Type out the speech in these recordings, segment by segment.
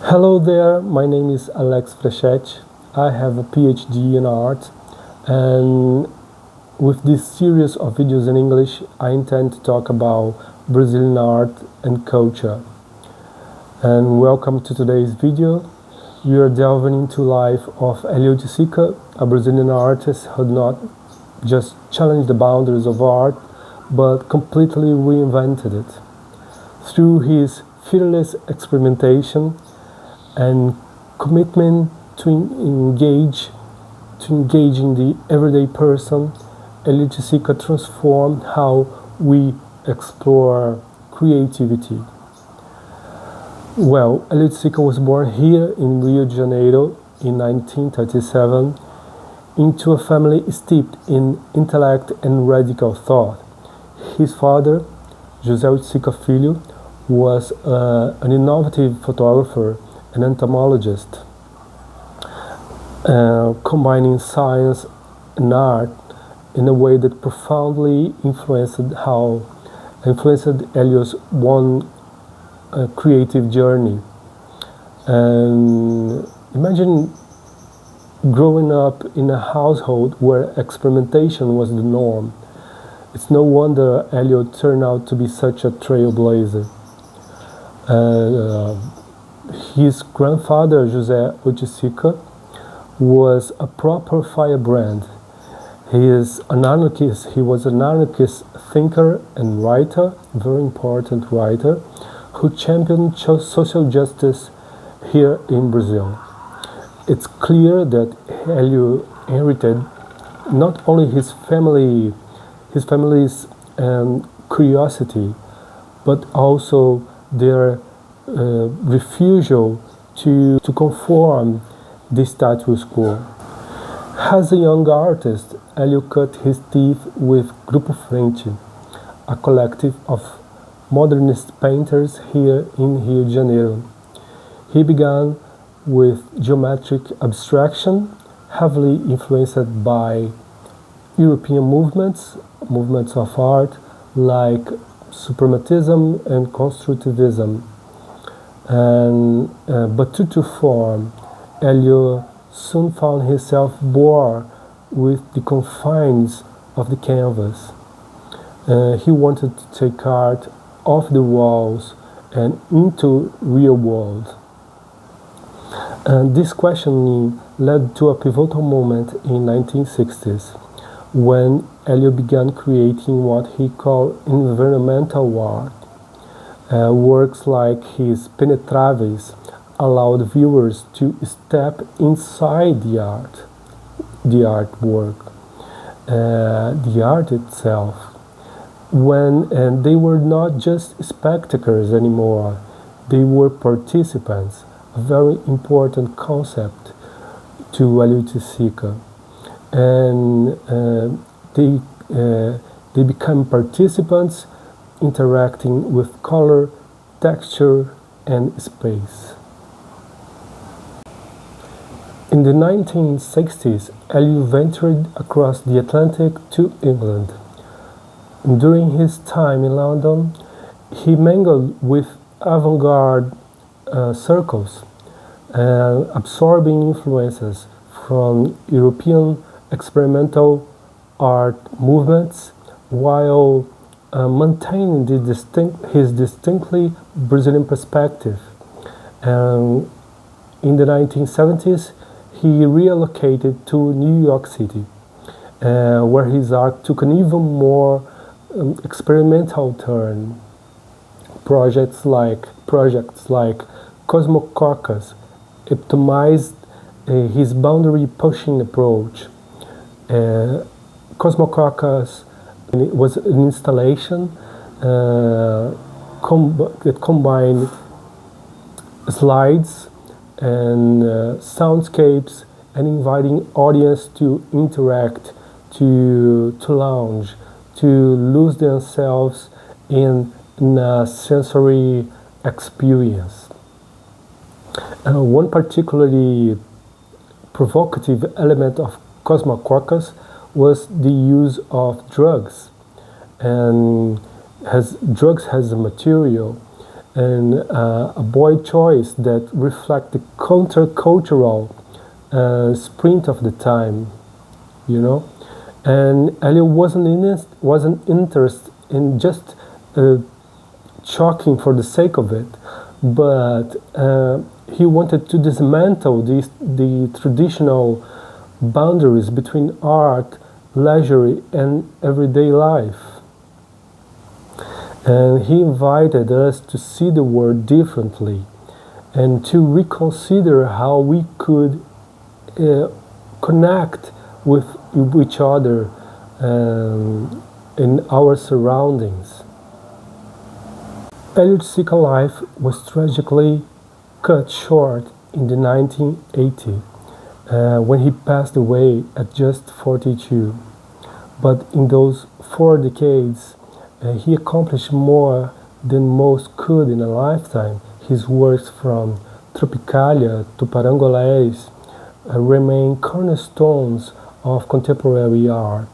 Hello there, my name is Alex Frechette. I have a PhD in art, and with this series of videos in English, I intend to talk about Brazilian art and culture. And welcome to today's video. We are delving into life of Hélio de Sica, a Brazilian artist who not just challenged the boundaries of art, but completely reinvented it. Through his fearless experimentation and commitment to engage in the everyday person, Hélio de Sica transformed how we explore creativity. Well, Hélio de Sica was born here in Rio de Janeiro in 1937 into a family steeped in intellect and radical thought. His father, José de Sica Filho, was an innovative photographer and entomologist, combining science and art in a way that profoundly influenced Hélio's one creative journey. And imagine growing up in a household where experimentation was the norm. It's no wonder Hélio turned out to be such a trailblazer. His grandfather, José de Sica, was a proper firebrand. He was an anarchist thinker and writer, very important writer, who championed social justice here in Brazil. It's clear that Hélio inherited not only his family's curiosity, but also their refusal to conform the status quo. As a young artist, Hélio cut his teeth with Grupo Frente, a collective of modernist painters here in Rio de Janeiro. He began with geometric abstraction, heavily influenced by European movements of art like suprematism and constructivism. But to form, Hélio soon found himself bored with the confines of the canvas. He wanted to take art off the walls and into real world. And this questioning led to a pivotal moment in 1960s when Hélio began creating what he called environmental art. Works like his Penetraves allowed viewers to step inside the artwork, the art itself, and they were not just spectators anymore, they were participants, a very important concept to Hélio de Sica. And they become participants interacting with color, texture, and space. In the 1960s, Hélio ventured across the Atlantic to England. During his time in London, he mingled with avant-garde circles, absorbing influences from European experimental art movements while maintaining his distinctly Brazilian perspective. In the 1970s, he relocated to New York City, where his art took an even more experimental turn. Projects like Cosmococcus epitomized his boundary-pushing approach. Cosmococcus was an installation that combined slides and soundscapes and inviting audience to interact, to lounge, to lose themselves in a sensory experience. One particularly provocative element of Cosmococcus was the use of drugs, and drugs as a material, and a boy choice that reflect the countercultural sprint of the time, you know. And Elio wasn't interested in just chalking for the sake of it, but he wanted to dismantle the traditional boundaries between art, leisure, and everyday life. And he invited us to see the world differently and to reconsider how we could connect with each other in our surroundings. Elliot Sica's life was tragically cut short in the 1980 when he passed away at just 42. But in those 4 decades, he accomplished more than most could in a lifetime. His works from Tropicalia to Parangolés remain cornerstones of contemporary art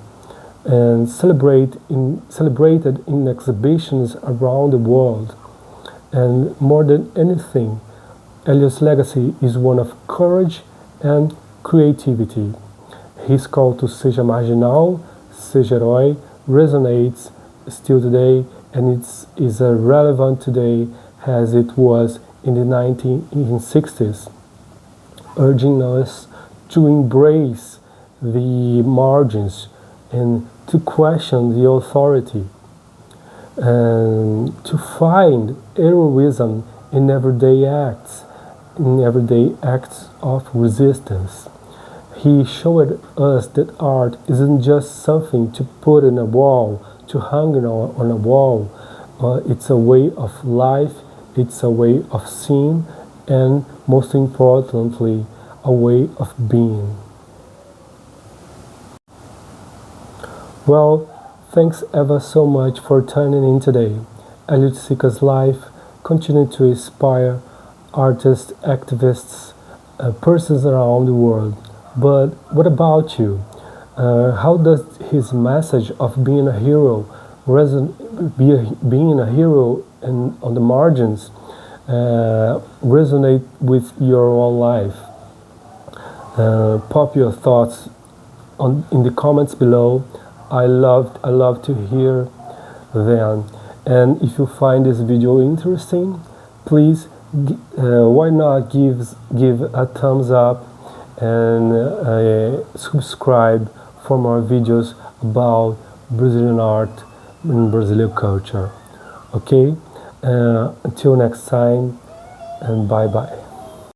and celebrated in exhibitions around the world. And more than anything, Elliot's legacy is one of courage and creativity. His call to seja marginal, seja herói resonates still today, and it is as relevant today as it was in the 1960s, urging us to embrace the margins and to question the authority and to find heroism in everyday acts of resistance. He showed us that art isn't just something to put in a wall, to hang on a wall. It's a way of life, it's a way of seeing, and most importantly, a way of being. Well, thanks ever so much for tuning in today. Elliot Sica's life continued to inspire artists, activists, persons around the world. But what about you? How does his message of being a hero, being a hero on the margins, resonate with your own life? Pop your thoughts in the comments below. I love to hear them. And if you find this video interesting, please why not give a thumbs up and subscribe for more videos about Brazilian art and Brazilian culture. Okay, until next time, and bye bye.